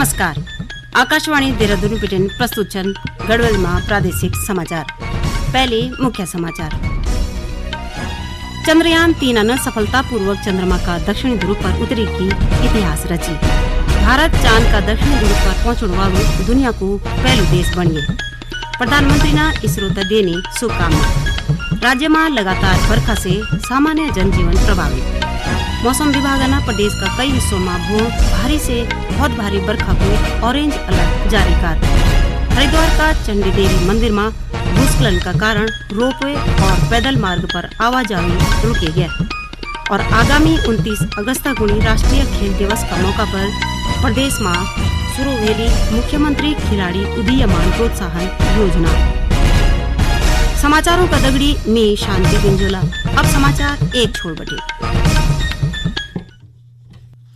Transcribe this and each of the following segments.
नमस्कार। आकाशवाणी देहरादून ब्रिटेन प्रस्तुत छन् गढ़वालमा प्रादेशिक समाचार। पहले मुख्य समाचार। चंद्रयान 3 ने सफलतापूर्वक चंद्रमा का दक्षिणी ध्रुव पर उतरी की इतिहास रची। भारत चांद का दक्षिणी ध्रुव पर पहुंचने वालों दुनिया को पहलो देश बन गए। प्रधानमंत्री ने इसरो ते देनी शुभकामना। राज्य में लगातार बरखा से सामान्य जनजीवन प्रभावित। मौसम विभाग ने प्रदेश का कई हिस्सों में भारी से बहुत भारी बरखा को ऑरेंज अलर्ट जारी कर। हरिद्वार का चंडी देवी मंदिर में भूस्खलन का कारण रोपवे और पैदल मार्ग पर आवाजाही रुके गया। और आगामी 29 अगस्त को राष्ट्रीय खेल दिवस का मौका पर प्रदेश में शुरू हुई मुख्यमंत्री खिलाड़ी उदीयमान प्रोत्साहन योजना। समाचारों का दगड़ी में शांति गुंजोला। अब समाचार एक छोड़ बटे।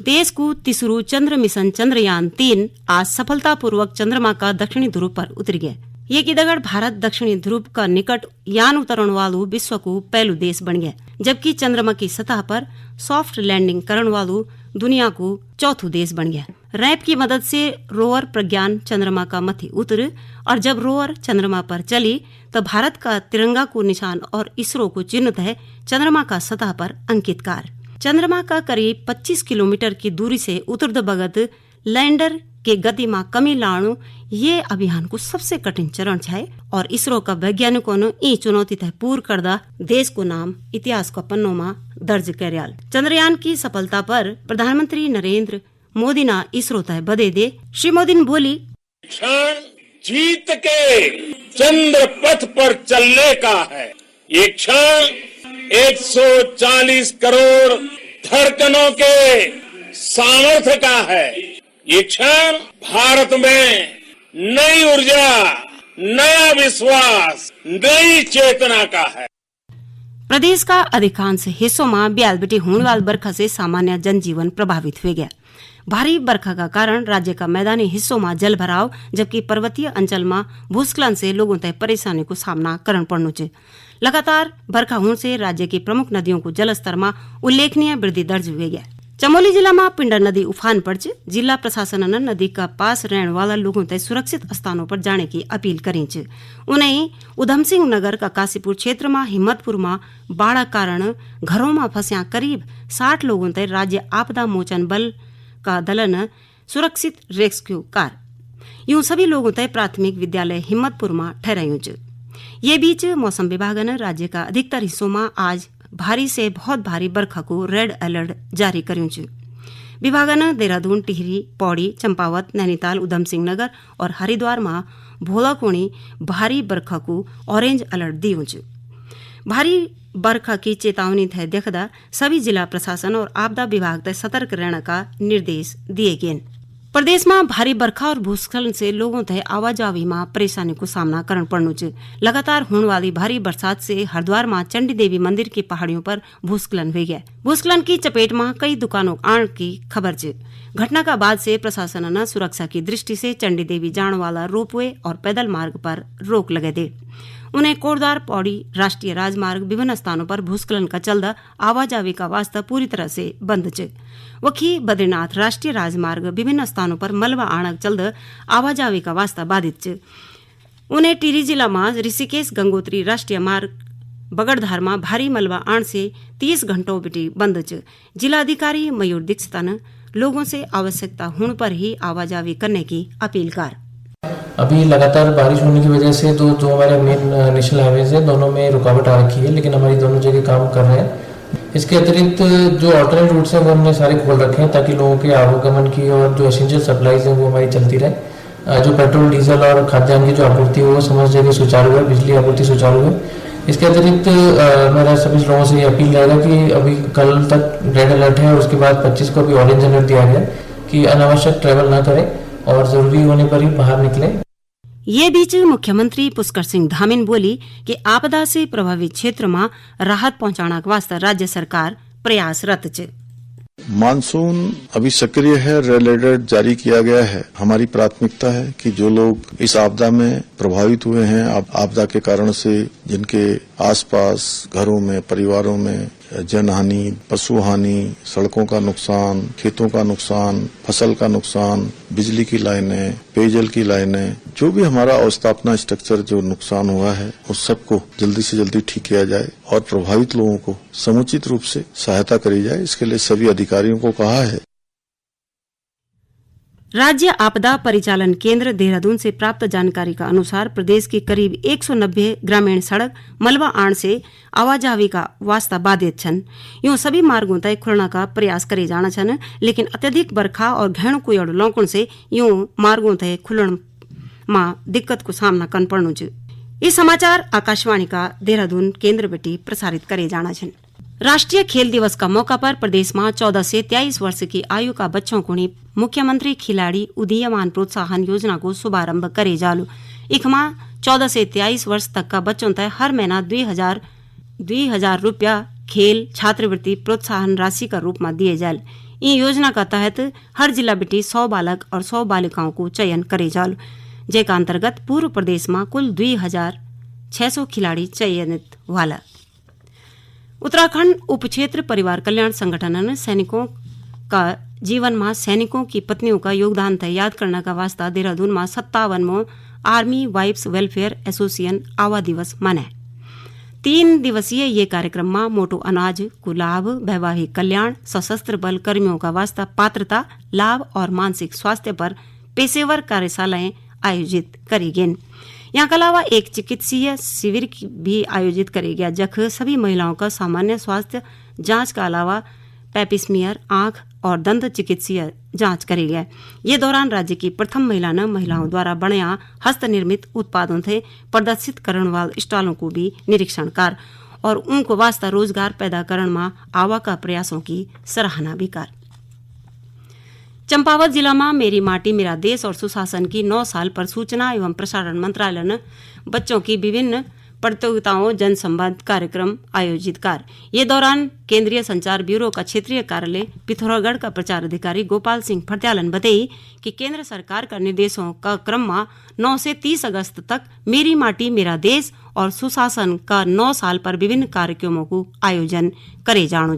देश को तीसरू चंद्र मिशन चंद्रयान 3 आज सफलतापूर्वक चंद्रमा का दक्षिणी ध्रुव पर उतर गया। ये की दगड़ भारत दक्षिणी ध्रुव का निकट यान उतरण वालू विश्व को पहलू देश बन गया, जबकि चंद्रमा की सतह पर सॉफ्ट लैंडिंग करण वालू दुनिया को चौथो देश बन गया। रैप की मदद से रोवर प्रज्ञान चंद्रमा का मथे उतर और जब रोवर चंद्रमा पर चली तो भारत का तिरंगा को निशान और इसरो को चिन्हित है चंद्रमा का सतह पर अंकित कार। चंद्रमा का करीब 25 किलोमीटर की दूरी से उतरद बगत लैंडर के गति में कमी लाणु ये अभियान को सबसे कठिन चरण है और इसरो का वैज्ञानिकों ने ई चुनौती तय पूर्ण करदा देश को नाम इतिहास का पन्नों में दर्ज करयाल। चंद्रयान की सफलता पर प्रधानमंत्री नरेंद्र मोदी ने इसरो तय बधाई दे। श्री मोदी ने बोली, क्षण जीत के चंद्र पथ पर चलने का है। ये क्षण 140 करोड़ धड़कनों के सामर्थ्य का है। ये क्षण भारत में नई ऊर्जा, नया विश्वास, नई चेतना का है। प्रदेश का अधिकांश हिस्सों में ब्याल बेटी होने वाली बरखा से सामान्य जनजीवन प्रभावित हो गया। भारी बरखा का कारण राज्य का मैदानी हिस्सों में जल भराव, जबकि पर्वतीय अंचल में भूस्खलन से लोगों तक परेशानी को सामना करना पड़नो है। लगातार बरखा होने से राज्य की प्रमुख नदियों को जलस्तर में उल्लेखनीय वृद्धि दर्ज हुई है। चमोली जिला में पिंडर नदी उफान पर जिला प्रशासन ने नदी का पास रहने वाला लोगों तक सुरक्षित स्थानों पर जाने की अपील करी। उन्हें उधम सिंह नगर का काशीपुर क्षेत्र में हिम्मतपुर में बाढ़ कारण घरों में फंसा करीब 60 लोगों तक राज्य आपदा मोचन बल का दल ने सुरक्षित रेस्क्यू कार। यूं सभी लोगों तक प्राथमिक विद्यालय हिम्मतपुर में ठहरायूं। ये बीच मौसम विभाग ने राज्य का अधिकतर हिस्सों में आज भारी से बहुत भारी बरखा को रेड अलर्ट जारी कर्यूं। विभाग ने देहरादून, टिहरी, पौड़ी, चंपावत, नैनीताल, उधम सिंह नगर और हरिद्वार में भोलाकोणी भारी बरखा को ऑरेंज अलर्ट दियो। भारी बरखा की चेतावनी थे देखदा सभी जिला प्रशासन और आपदा विभाग तक सतर्क रहने का निर्देश दिए गए। प्रदेश में भारी बरखा और भूस्खलन से लोगों तक आवाजाही में परेशानी को सामना करना पड़नो है। लगातार होने वाली भारी बरसात से हरिद्वार में चंडी देवी मंदिर की पहाड़ियों पर भूस्खलन हो गया। भूस्खलन की चपेट में कई दुकानों आने की खबर है। घटना का बाद से प्रशासन ने सुरक्षा की दृष्टि से चंडी देवी जाने वाला रोपवे और पैदल मार्ग पर रोक लगे दे। उन्हें कोटद्वार, पौड़ी राष्ट्रीय राजमार्ग विभिन्न स्थानों पर भूस्खलन का चलदा आवाजाही का वास्ता पूरी तरह से बंद है। वखी बद्रीनाथ राष्ट्रीय राजमार्ग विभिन्न स्थानों पर मलबा आणक चलद आवाजाही का वास्ता बाधित है। उन्हें टिहरी जिला में ऋषिकेश गंगोत्री राष्ट्रीय मार्ग बगड़धार में भारी मलबा आण से 30 घंटों बिटी बंद है। जिलाधिकारी मयूर दीक्षित ने लोगों से आवश्यकता होने पर ही आवाजाही करने की अपील कर। अभी लगातार बारिश होने की वजह से जो हमारे मेन नेशनल हाईवेज है दोनों में रुकावट आ रखी है, लेकिन हमारी दोनों जगह काम कर रहे हैं। इसके अतिरिक्त जो ऑल्टरनेट रूट्स हैं वो हमने सारे खोल रखे हैं ताकि लोगों के आवागमन की और जो एसेंशियल सप्लाईज हैं वो हमारी चलती रहे। जो पेट्रोल, डीजल और खाद्यान्न की जो आपूर्ति है वो समझ जगह सुचारू है, बिजली आपूर्ति सुचारू है। इसके अतिरिक्त मेरा सभी लोगों से ये अपील रहेगा कि अभी कल तक रेड अलर्ट है और उसके बाद 25 को भी ऑरेंज अलर्ट दिया गया कि अनावश्यक ट्रैवल ना करें और जरूरी होने पर ही बाहर निकलें। ये बीच मुख्यमंत्री पुष्कर सिंह धामीन बोली कि आपदा से प्रभावित क्षेत्र में राहत पहुंचाने के वास्ते राज्य सरकार प्रयासरत है। मानसून अभी सक्रिय है, रेड अलर्ट जारी किया गया है। हमारी प्राथमिकता है कि जो लोग इस आपदा में प्रभावित हुए हैं, आपदा के कारण से जिनके आसपास घरों में, परिवारों में जनहानि, पशु हानि, सड़कों का नुकसान, खेतों का नुकसान, फसल का नुकसान, बिजली की लाइनें, पेयजल की लाइनें, जो भी हमारा अवस्थापना स्ट्रक्चर जो नुकसान हुआ है उस सबको जल्दी से जल्दी ठीक किया जाए और प्रभावित लोगों को समुचित रूप से सहायता करी जाए। इसके लिए सभी अधिकारियों को कहा है। राज्य आपदा परिचालन केंद्र देहरादून से प्राप्त जानकारी का अनुसार प्रदेश की करीब 190 ग्रामीण सड़क मलबा आण से आवाजाही का वास्ता बाधित छन। यूं सभी मार्गों तय खुलना का प्रयास करे जाना छन, लेकिन अत्यधिक बरखा और घणो कुयड़ लौकण से यूं मार्गों तय खुलण में दिक्कत को सामना करना पड़नु छ। ये समाचार आकाशवाणी का देहरादून केंद्र बेटी प्रसारित करे जाना छन। राष्ट्रीय खेल दिवस का मौका पर प्रदेश में 14 से 23 वर्ष की आयु का बच्चों को मुख्यमंत्री खिलाड़ी उदीयमान प्रोत्साहन योजना को शुभारंभ करे जालू। इखमा 14 से 23 वर्ष तक का बच्चों तय हर महीना 2000 रुपया खेल छात्रवृत्ति प्रोत्साहन राशि का रूप में दिए जाल। इन योजना का तहत हर जिला बेटी 100 बालक और 100 बालिकाओं को चयन करे जालू, जेका अंतर्गत पूर्व प्रदेश में कुल 2600 खिलाड़ी चयनित वाला। उत्तराखंड उप क्षेत्र परिवार कल्याण संगठन सैनिकों का जीवन में सैनिकों की पत्नियों का योगदान तय याद करने का वास्ता देहरादून में 57वां आर्मी वाइफ्स वेलफेयर एसोसिएशन आवा दिवस मनाए। 3 दिवसीय ये कार्यक्रम में मोटो अनाज को लाभ, वैवाहिक कल्याण, सशस्त्र बल कर्मियों का वास्ता पात्रता, लाभ और मानसिक स्वास्थ्य पर पेशेवर कार्यशालाएं आयोजित करी गई। यहाँ के अलावा एक चिकित्सीय शिविर भी आयोजित करे गया, जख सभी महिलाओं का सामान्य स्वास्थ्य जांच का अलावा पेपिस्मियर, आंख और दंत चिकित्सीय जांच करे गया। ये दौरान राज्य की प्रथम महिला ने महिलाओं द्वारा बनया हस्त निर्मित उत्पादों थे प्रदर्शित करने वाले स्टॉलों को भी निरीक्षण कर और उनको वास्ता रोजगार पैदा करने में आवा का प्रयासों की सराहना भी कर। चंपावत जिला में मेरी माटी मेरा देश और सुशासन की 9 साल पर सूचना एवं प्रसारण मंत्रालय ने बच्चों की विभिन्न प्रतियोगिताओं जन संवाद कार्यक्रम आयोजित कर। ये दौरान केंद्रीय संचार ब्यूरो का क्षेत्रीय कार्यालय पिथौरागढ़ का प्रचार अधिकारी गोपाल सिंह फटियालन बताई कि केंद्र सरकार का निर्देशों का क्रम में 9 से 30 अगस्त तक मेरी माटी मेरा देश और सुशासन का 9 साल पर विभिन्न कार्यक्रमों को आयोजन करे जानो।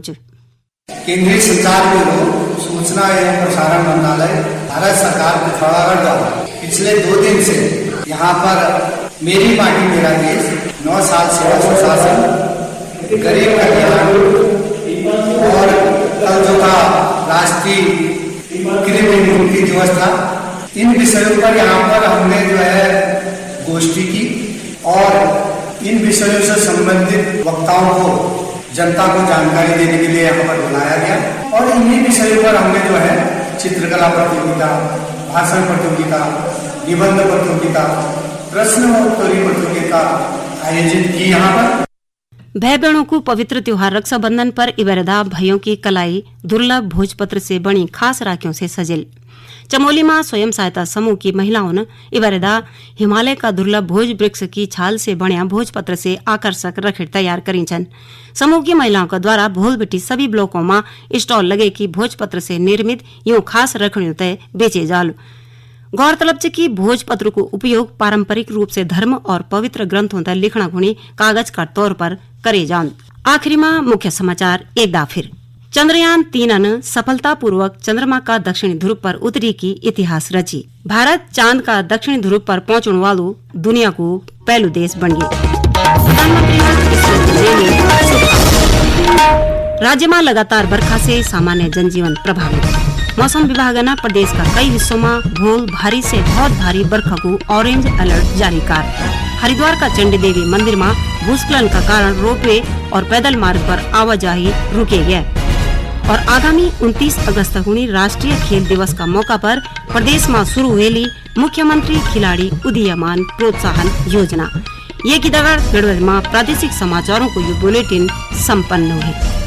केंद्रीय संचार ब्यूरो सूचना एवं प्रसारण मंत्रालय भारत सरकार पिथौरागढ़ द्वारा पिछले 2 दिन से यहाँ पर मेरी माटी मेरा देश 9 साल सेवा सुशासन, गरीब कल्याण और कल जो था राष्ट्रीय कृमि मुक्ति दिवस था, इन विषयों पर यहाँ पर हमने जो है गोष्ठी की और इन विषयों से संबंधित वक्ताओं को जनता को जानकारी देने के लिए यहाँ पर बुलाया गया और इन्हीं विषयों पर हमने जो है चित्रकला प्रतियोगिता, भाषण प्रतियोगिता, निबंध प्रतियोगिता, प्रश्नोत्तरी प्रतियोगिता आयोजित की। यहाँ पर भाई बहनों को पवित्र त्योहार रक्षाबंधन पर इबरदा भाइयों की कलाई दुर्लभ भोजपत्र से बनी खास राखियों से सजेल। चमोली में स्वयं सहायता समूह की महिलाओं ने इबरदा हिमालय का दुर्लभ भोज वृक्ष की छाल से बनिया भोजपत्र से आकर्षक रखेट तैयार करी छन। समूह की महिलाओं का द्वारा भोल बेटी सभी ब्लॉकों में स्टॉल लगे कि भोजपत्र से निर्मित यूं खास रखड़ियों तय बेचे जालू। गौरतलब है कि भोजपत्र को उपयोग पारंपरिक रूप से धर्म और पवित्र ग्रंथों तक लिखना गुणी कागज का तौर पर करे जान। आखिरी में मुख्य समाचार एक बार फिर। चंद्रयान 3 ने सफलतापूर्वक चंद्रमा का दक्षिणी ध्रुव पर उतरी की इतिहास रची। भारत चांद का दक्षिणी ध्रुव पर पहुंचने वालों दुनिया को पहलू देश बन गए। राज्य में लगातार बरखा से सामान्य जनजीवन प्रभावित। मौसम विभाग ने प्रदेश का कई हिस्सों में धूल भारी से बहुत भारी बरखा को ऑरेंज अलर्ट जारी कर। हरिद्वार का चंडी देवी मंदिर में भूस्खलन का कारण रोपवे और पैदल मार्ग पर आवाजाही रुके गए। और आगामी 29 अगस्त तक हुई राष्ट्रीय खेल दिवस का मौका पर प्रदेश में शुरू हुई मुख्यमंत्री खिलाड़ी उदीयमान प्रोत्साहन योजना। ये की दगर प्रादेशिक समाचारों को ये बुलेटिन संपन्न हुए।